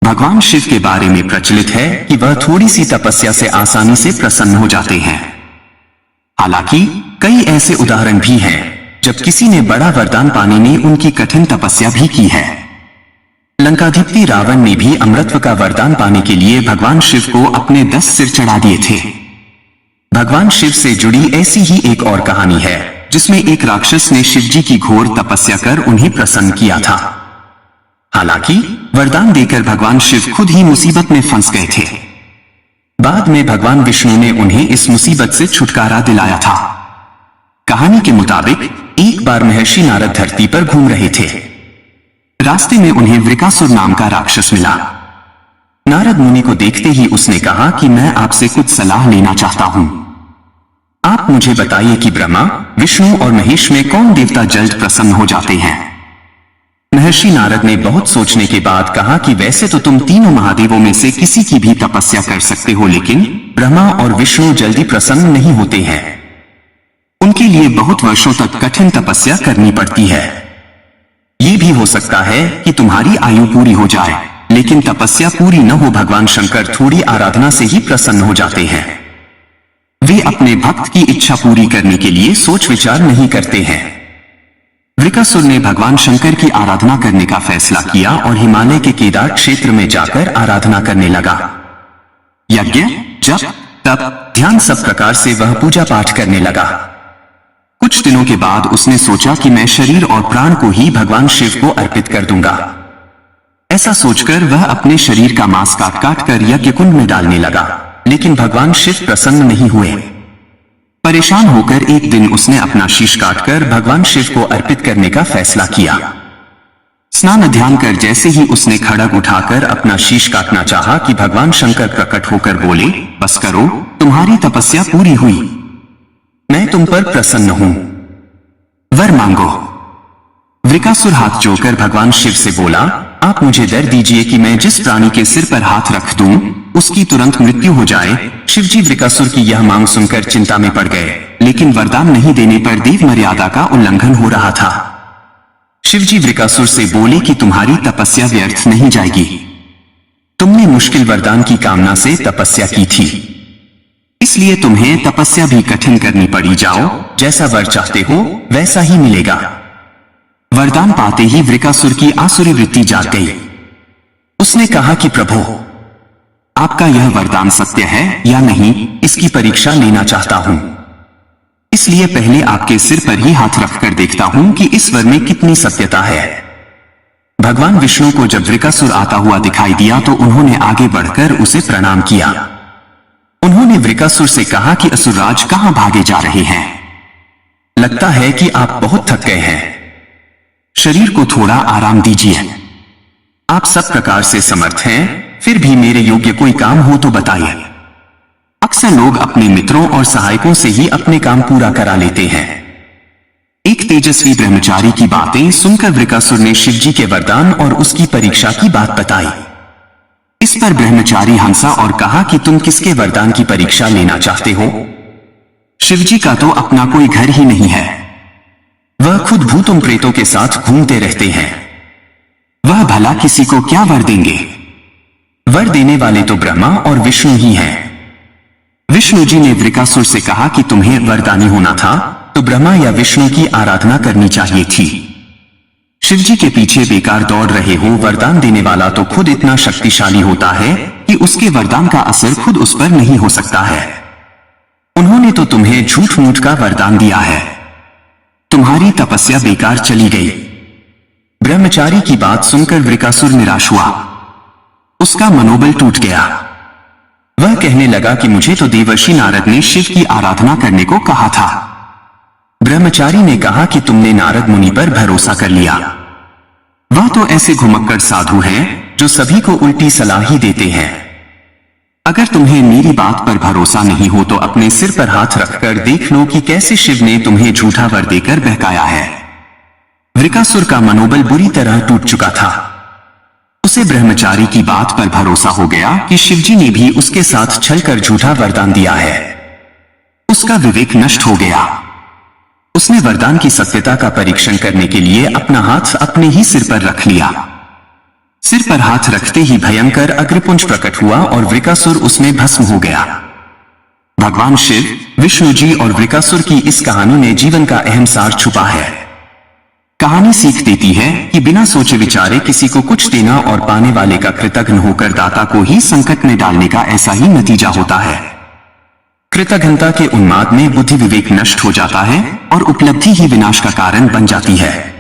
भगवान शिव के बारे में प्रचलित है कि वह थोड़ी सी तपस्या से आसानी से प्रसन्न हो जाते हैं। हालांकि कई ऐसे उदाहरण भी हैं जब किसी ने बड़ा वरदान पाने में उनकी कठिन तपस्या भी की है। लंकाधिपति रावण ने भी अमृतत्व का वरदान पाने के लिए भगवान शिव को अपने 10 सिर चढ़ा दिए थे। भगवान शिव से जुड़ी ऐसी ही एक और कहानी है जिसमें एक राक्षस ने शिव जी की घोर तपस्या कर उन्हें प्रसन्न किया था। हालांकि वरदान देकर भगवान शिव खुद ही मुसीबत में फंस गए थे। बाद में भगवान विष्णु ने उन्हें इस मुसीबत से छुटकारा दिलाया था। कहानी के मुताबिक एक बार महर्षि नारद धरती पर घूम रहे थे। रास्ते में उन्हें वृकासुर नाम का राक्षस मिला। नारद मुनि को देखते ही उसने कहा कि मैं आपसे कुछ सलाह लेना चाहता हूं। आप मुझे बताइए कि ब्रह्मा, विष्णु और महेश में कौन देवता जल्द प्रसन्न हो जाते हैं। महर्षि नारद ने बहुत सोचने के बाद कहा कि वैसे तो तुम तीनों महादेवों में से किसी की भी तपस्या कर सकते हो, लेकिन ब्रह्मा और विष्णु जल्दी प्रसन्न नहीं होते हैं। उनके लिए बहुत वर्षों तक कठिन तपस्या करनी पड़ती है। ये भी हो सकता है कि तुम्हारी आयु पूरी हो जाए, लेकिन तपस्या पूरी न हो। भगवान शंकर थोड़ी आराधना से ही प्रसन्न हो जाते हैं। वे अपने भक्त की इच्छा पूरी करने के लिए सोच विचार नहीं करते हैं। वृकासुर ने भगवान शंकर की आराधना करने का फैसला किया और हिमालय के केदार क्षेत्र में जाकर आराधना करने लगा। यज्ञ, जप, तप, ध्यान सब प्रकार से वह पूजा पाठ करने लगा। कुछ दिनों के बाद उसने सोचा कि मैं शरीर और प्राण को ही भगवान शिव को अर्पित कर दूंगा। ऐसा सोचकर वह अपने शरीर का मांस काट काट कर यज्ञ कुंड में डालने लगा, लेकिन भगवान शिव प्रसन्न नहीं हुए। परेशान होकर एक दिन उसने अपना शीश काटकर भगवान शिव को अर्पित करने का फैसला किया। स्नान ध्यान कर जैसे ही उसने खड़ग उठाकर अपना शीश काटना चाहा कि भगवान शंकर प्रकट होकर बोले, बस करो, तुम्हारी तपस्या पूरी हुई। मैं तुम पर प्रसन्न हूं, वर मांगो। वृकासुर हाथ जोड़कर भगवान शिव से बोला, आप मुझे वर दीजिए कि मैं जिस प्राणी के सिर पर हाथ रख दूं उसकी तुरंत मृत्यु हो जाए। शिवजी वृकासुर की यह मांग सुनकर चिंता में पड़ गए, लेकिन वरदान नहीं देने पर देव मर्यादा का उल्लंघन हो रहा था। शिवजी वृकासुर से बोले कि तुम्हारी तपस्या व्यर्थ नहीं जाएगी। तुमने मुश्किल वरदान की कामना से तपस्या की थी, इसलिए तुम्हें तपस्या भी कठिन करनी पड़ी। जाओ, जैसा वर चाहते हो वैसा ही मिलेगा। वरदान पाते ही वृकासुर की आसुरी वृत्ति जाग गई। उसने कहा कि प्रभु, आपका यह वरदान सत्य है या नहीं, इसकी परीक्षा लेना चाहता हूं। इसलिए पहले आपके सिर पर ही हाथ रखकर देखता हूं कि इस वर में कितनी सत्यता है। भगवान विष्णु को जब वृकासुर आता हुआ दिखाई दिया तो उन्होंने आगे बढ़कर उसे प्रणाम किया। उन्होंने वृकासुर से कहा कि असुरराज कहां भागे जा रहे हैं? लगता है कि आप बहुत थक गए हैं। शरीर को थोड़ा आराम दीजिए। आप सब प्रकार से समर्थ हैं, फिर भी मेरे योग्य कोई काम हो तो बताइए। अक्सर लोग अपने मित्रों और सहायकों से ही अपने काम पूरा करा लेते हैं। एक तेजस्वी ब्रह्मचारी की बातें सुनकर वृकासुर ने शिवजी के वरदान और उसकी परीक्षा की बात बताई। इस पर ब्रह्मचारी हंसा और कहा कि तुम किसके वरदान की परीक्षा लेना चाहते हो? शिवजी का तो अपना कोई घर ही नहीं है। वह खुद भूतों प्रेतों के साथ घूमते रहते हैं। वह भला किसी को क्या वर देंगे? वर देने वाले तो ब्रह्मा और विष्णु ही हैं। विष्णु जी ने वृकासुर से कहा कि तुम्हें वरदानी होना था तो ब्रह्मा या विष्णु की आराधना करनी चाहिए थी। शिवजी के पीछे बेकार दौड़ रहे हो। वरदान देने वाला तो खुद इतना शक्तिशाली होता है कि उसके वरदान का असर खुद उस पर नहीं हो सकता है। उन्होंने तो तुम्हें झूठ मूठ का वरदान दिया है। तुम्हारी तपस्या बेकार चली गई। ब्रह्मचारी की बात सुनकर वृकासुर निराश हुआ। उसका मनोबल टूट गया। वह कहने लगा कि मुझे तो देवर्षि नारद ने शिव की आराधना करने को कहा था। ब्रह्मचारी ने कहा कि तुमने नारद मुनि पर भरोसा कर लिया। वह तो ऐसे घुमक्कड़ साधु हैं जो सभी को उल्टी सलाह ही देते हैं। अगर तुम्हें मेरी बात पर भरोसा नहीं हो तो अपने सिर पर हाथ रखकर देख लो कि कैसे शिव ने तुम्हें झूठा वर देकर बहकाया है। वृकासुर का मनोबल बुरी तरह टूट चुका था। उसे ब्रह्मचारी की बात पर भरोसा हो गया कि शिवजी ने भी उसके साथ छलकर झूठा वरदान दिया है। उसका विवेक नष्ट हो गया। उसने वरदान की सत्यता का परीक्षण करने के लिए अपना हाथ अपने ही सिर पर रख लिया। सिर पर हाथ रखते ही भयंकर अग्निपुंज प्रकट हुआ और वृकासुर उसमें भस्म हो गया। भगवान शिव, विष्णु जी और वृकासुर की इस कहानी में जीवन का अहम सार छुपा है। कहानी सीख देती है कि बिना सोचे विचारे किसी को कुछ देना और पाने वाले का कृतघ्न होकर दाता को ही संकट में डालने का ऐसा ही नतीजा होता है। कृतघ्नता के उन्माद में बुद्धि विवेक नष्ट हो जाता है और उपलब्धि ही विनाश का कारण बन जाती है।